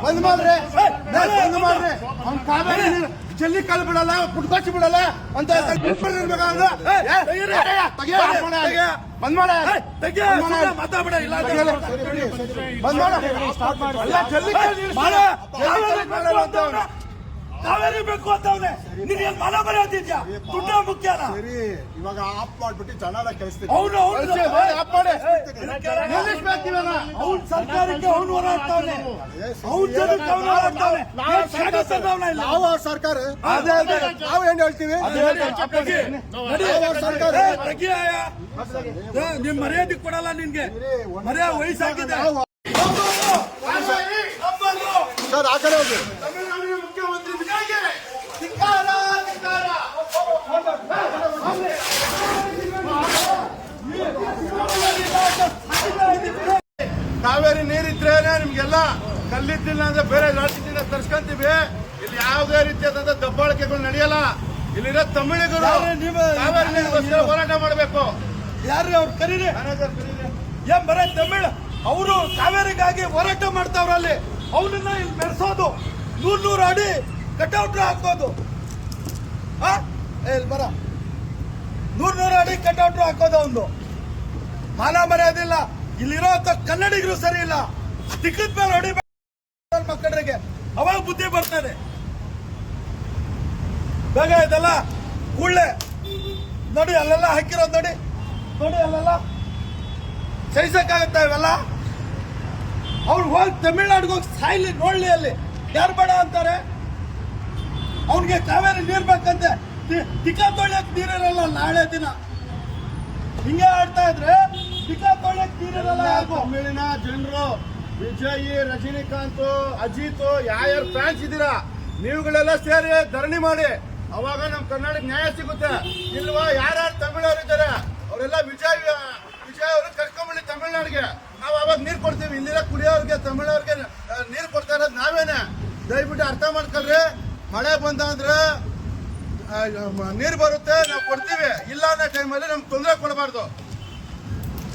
ಬಂದ್ ಮಾಡ್ರಿ ಅವ್ನ ಕಾವೇರಿ ಜಲ್ಲಿ ಕಾಲು ಬಿಡಲ್ಲ ಪುಟ್ಕೊಚ್ಚಿ ಬಿಡಲ್ಲ ಅಂತ ಬಂದ್ ಮಾಡ ಮಾತಾಡ ಇಲ್ಲ ಬಂದ್ ಮಾಡ ಜಲ್ಲಿ ಕಾವೇರಿ ಬೇಕು ಅಂತವ್ನೆ ನೀನ್ ಏನ್ ಮನ ಬರೆಯೋದಿದ್ಯಾ ದುಡ್ಡ ಮುಖ್ಯನಾ ಸರಿ ಇವಾಗ ಆಫ್ ಮಾಡ್ಬಿಟ್ಟು ಜನ ಕಳಿಸ್ತೀವಿ ಅವ್ನು ಅವ್ನ್ ಸರ್ಕಾರಕ್ಕೆ ಅವ್ನು ಹೋರಾಡ್ತಾವ್ನೆ ಅವ್ನ್ ಜನಕ್ಕೆ ಅವ್ನು ಹೋರಾಡ್ತಾವ್ನೆ ನಾವು ಅವ್ರ ಸರ್ಕಾರ ನಾವು ಏನ್ ಹೇಳ್ತೀವಿ ಸರ್ಕಾರ ನಿಮ್ ಮರ್ಯಾದೆ ಕೊಡಲ್ಲ ನಿನ್ಗೆ ಮರ್ಯಾದೆ ವಯಸ್ಸಾಗಿದೆ ಸರ್ ಆ ಕಡೆ ಹೋಗಿ ಕಾವೇರಿ ನೀರಿದ್ರೇನೆ ನಿಮ್ಗೆಲ್ಲ ಕಲ್ಲಿದ್ದಿಲ್ಲ ಅಂದ್ರೆ ಬೇರೆ ರಾಜ್ಯದಿಂದ ತರ್ಸ್ಕೊಂತೀವಿ ಇಲ್ಲಿ ಯಾವುದೇ ರೀತಿಯಾದಂತ ದಬ್ಬಾಳಿಕೆಗಳು ನಡೆಯಲ್ಲ ಇಲ್ಲಿರೋ ತಮಿಳಿಗರು ಕಾವೇರಿ ನೀರಿಗೋಸ್ಕರ ಹೋರಾಟ ಮಾಡಬೇಕು ಯಾರು ಅವ್ರು ಕರೀರಿ ಏನ್ ಬರ ತಮಿಳ್ ಅವರು ಕಾವೇರಿಗಾಗಿ ಹೋರಾಟ ಮಾಡ್ತಾವ್ರಲ್ಲಿ ಅವನನ್ನ ಇಲ್ಲಿ ಮೆರೆಸೋದು 100 ಅಡಿ ಕಟ್ಔಟ್ ಹಾಕೋದು ಬರ 100 ಅಡಿ ಕಟ್ಔಟ್ ಹಾಕೋದು ಒಂದು ಮಾನ ಮರ್ಯಾದಿಲ್ಲ ಇಲ್ಲಿರೋ ಕನ್ನಡಿಗರು ಸರಿ ಇಲ್ಲ ತಿಕ್ಕದ ಮೇಲೆ ಹೊಡಿ ಮಕ್ಕಳಿಗೆ ಅವಾಗ ಬುದ್ಧಿ ಬರ್ತದೆ ಬೇಗ ಇದೆಲ್ಲ ಕೂಡಲೇ ನೋಡಿ ಅಲ್ಲೆಲ್ಲ ಹಾಕಿರೋದು ನೋಡಿ ಅಲ್ಲೆಲ್ಲ ಸಹಿಸಕ್ಕಾಗತ್ತ ಇವೆಲ್ಲ ಅವ್ರು ಹೋಗಿ ತಮಿಳ್ನಾಡಿಗೆ ಹೋಗಿ ಸಾಯ್ಲಿ ನೋಡ್ಲಿ ಅಲ್ಲಿ ಯಾರು ಬೇಡ ಅಂತಾರೆ ಅವ್ನಿಗೆ ಕಾವೇರಿ ನೀರ್ ಬೇಕಂತೆ ಟಿಕಾ ತೊಳ್ಯಕ್ ನೀರಿರಲ್ಲ ನಾಳೆ ದಿನ ಹಿಂಗೆ ಆಡ್ತಾ ಇದ್ರೆ ಟಿಕಾ ತೊಳ್ಯಕ್ ನೀರಿರಲ್ಲ ತಮಿಳಿನ ಜನರು ವಿಜಯ್ ರಜನಿಕಾಂತ್ ಅಜಿತ್ ಯಾರ್ಯಾರು ಫ್ಯಾನ್ಸ್ ಇದ್ದೀರಾ ನೀವುಗಳೆಲ್ಲ ಸೇರಿ ಧರಣಿ ಮಾಡಿ ಅವಾಗ ನಮ್ ಕರ್ನಾಟಕ ನ್ಯಾಯ ಸಿಗುತ್ತೆ ಇಲ್ವಾ ಯಾರ್ಯಾರು ತಮಿಳವ್ರು ಇದ್ದಾರೆ ಅವರೆಲ್ಲ ವಿಜಯ್ ಅವರು ಕರ್ಕೊಂಬಿಡಿ ತಮಿಳ್ನಾಡಿಗೆ ನಾವು ಅವಾಗ ನೀರ್ ಕೊಡ್ತೀವಿ ಇಲ್ಲಿರೋ ಕುಡಿಯೋರ್ಗೆ ತಮಿಳವ್ರಿಗೆ ನೀರ್ ಕೊಡ್ತಾ ಇರೋದು ನಾವೇನೆ ದಯವಿಟ್ಟು ಅರ್ಥ ಮಾಡ್ಕೊಳ್ರಿ ಮಳೆ ಬಂದ್ರೆ ನೀರ್ ಬರುತ್ತೆ ನಾವು ಕೊಡ್ತೀವಿ ಇಲ್ಲ ಅನ್ನೋ ಟೈಮಲ್ಲಿ ನಮ್ಗೆ ತೊಂದರೆ ಕೊಡಬಾರ್ದು